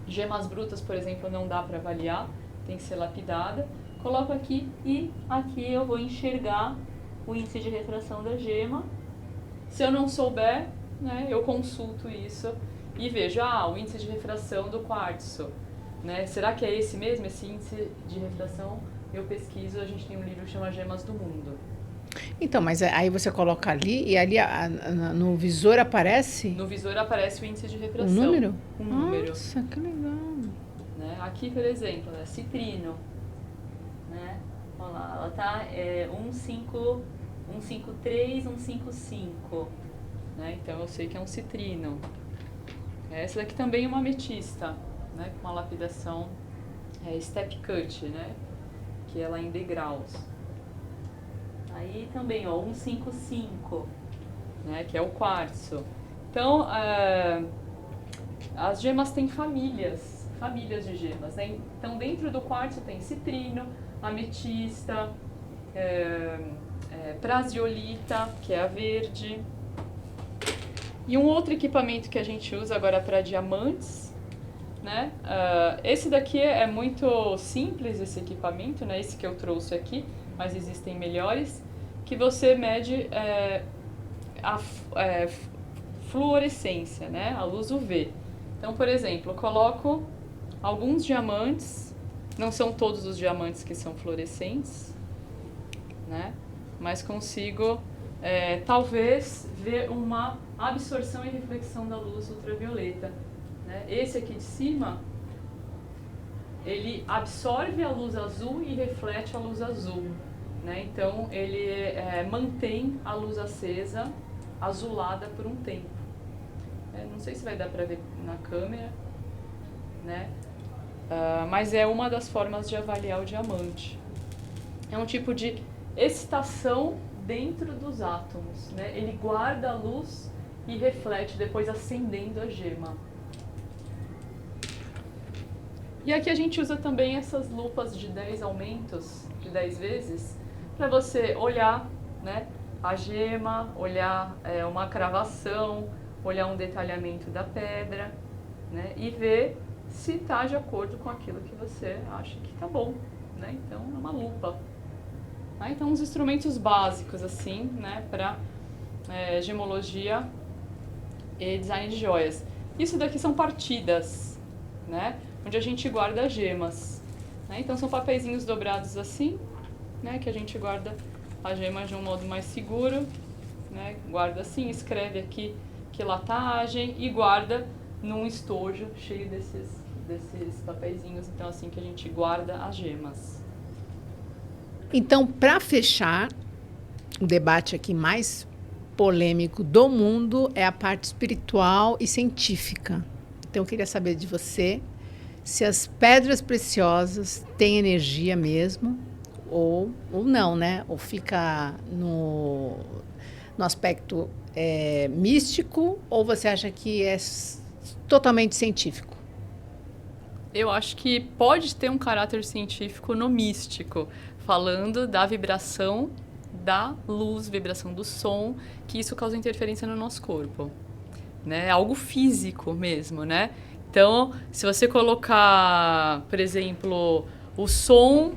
Gemas brutas, por exemplo, não dá para avaliar, tem que ser lapidada. Coloco aqui e aqui eu vou enxergar o índice de refração da gema. Se eu não souber, né, eu consulto isso e vejo, o índice de refração do quartzo, né? Será que é esse mesmo, esse índice de refração? Eu pesquiso, a gente tem um livro que chama Gemas do Mundo. Então, mas aí você coloca ali e ali no visor aparece No visor aparece o índice de um refração. número? Um número. Nossa, que legal. Né? Aqui, por exemplo, né, citrino. Né? Olha lá, ela tá 153, 155. né? Então eu sei que é um citrino. Essa daqui também é uma ametista, né? Com uma lapidação step cut, né? Que ela é em degraus. Aí também, ó, 155, né? Que é o quartzo. Então, as gemas têm famílias de gemas, né? Então, dentro do quartzo tem citrino, ametista, prasiolita, que é a verde. E um outro equipamento que a gente usa agora para diamantes, né? Esse daqui é muito simples, esse equipamento, né? Esse que eu trouxe aqui, mas existem melhores, que você mede a fluorescência, né? A luz UV. Então, por exemplo, eu coloco alguns diamantes, não são todos os diamantes que são fluorescentes, né? Mas consigo, talvez, ver uma absorção e reflexão da luz ultravioleta, né? Esse aqui de cima, ele absorve a luz azul e reflete a luz azul, né? Então, ele mantém a luz acesa, azulada por um tempo. Não sei se vai dar para ver na câmera, né? Mas é uma das formas de avaliar o diamante. É um tipo de excitação dentro dos átomos, né? Ele guarda a luz e reflete, depois acendendo a gema. E aqui a gente usa também essas lupas de 10 aumentos, de 10 vezes, para você olhar, né, a gema, olhar uma cravação, olhar um detalhamento da pedra, né, e ver se está de acordo com aquilo que você acha que está bom, né? Então, é uma lupa. Então, uns instrumentos básicos, assim, né, para gemologia e design de joias. Isso daqui são partidas, né, onde a gente guarda gemas, né? Então, são papeizinhos dobrados assim, né, que a gente guarda a gema de um modo mais seguro, né? Guarda assim, escreve aqui quilatagem e guarda num estojo cheio desses papeizinhos. Então, assim que a gente guarda as gemas. Então, para fechar, o debate aqui mais polêmico do mundo é a parte espiritual e científica. Então, eu queria saber de você se as pedras preciosas têm energia mesmo ou não, né? Ou fica no aspecto místico, ou você acha que é totalmente científico? Eu acho que pode ter um caráter científico no místico, falando da vibração da luz, vibração do som, que isso causa interferência no nosso corpo, né? É algo físico mesmo, né? Então, se você colocar, por exemplo, o som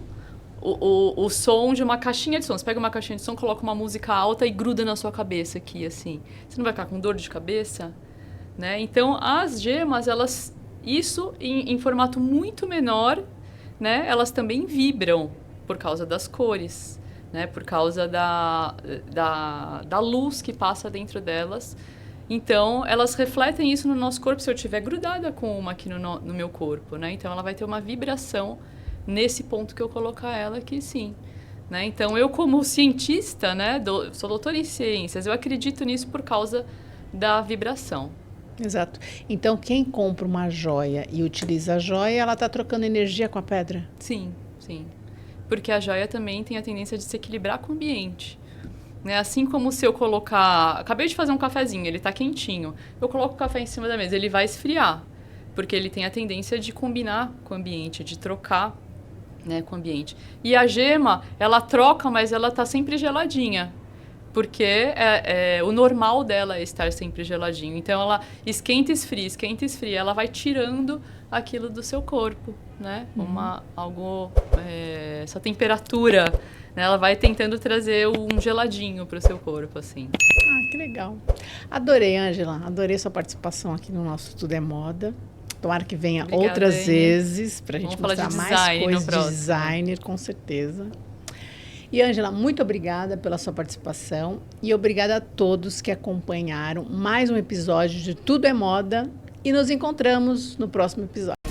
de uma caixinha de som, você pega uma caixinha de som, coloca uma música alta e gruda na sua cabeça aqui, assim. Você não vai ficar com dor de cabeça, né? Então, as gemas, elas, isso em formato muito menor, né? Elas também vibram por causa das cores, né? Por causa da luz que passa dentro delas. Então, elas refletem isso no nosso corpo se eu estiver grudada com uma aqui no meu corpo, né? Então, ela vai ter uma vibração nesse ponto que eu colocar ela aqui, sim. Né? Então, eu como cientista, né, sou doutora em ciências, eu acredito nisso por causa da vibração. Exato. Então, quem compra uma joia e utiliza a joia, ela está trocando energia com a pedra? Sim, sim. Porque a joia também tem a tendência de se equilibrar com o ambiente. Né? Assim como se eu colocar... Acabei de fazer um cafezinho, ele está quentinho. Eu coloco o café em cima da mesa, ele vai esfriar. Porque ele tem a tendência de combinar com o ambiente, de trocar, né, com o ambiente. E a gema, ela troca, mas ela está sempre geladinha. Porque o normal dela é estar sempre geladinho. Então, ela esquenta e esfria. Ela vai tirando aquilo do seu corpo, né? Essa temperatura, né? Ela vai tentando trazer um geladinho para o seu corpo, assim. Ah, que legal. Adorei, Ângela. Adorei sua participação aqui no nosso Tudo é Moda. Tomara que venha Obrigada, outras vezes para a gente mostrar de mais coisas de designer, com certeza. E, Ângela, muito obrigada pela sua participação e obrigada a todos que acompanharam mais um episódio de Tudo é Moda e nos encontramos no próximo episódio.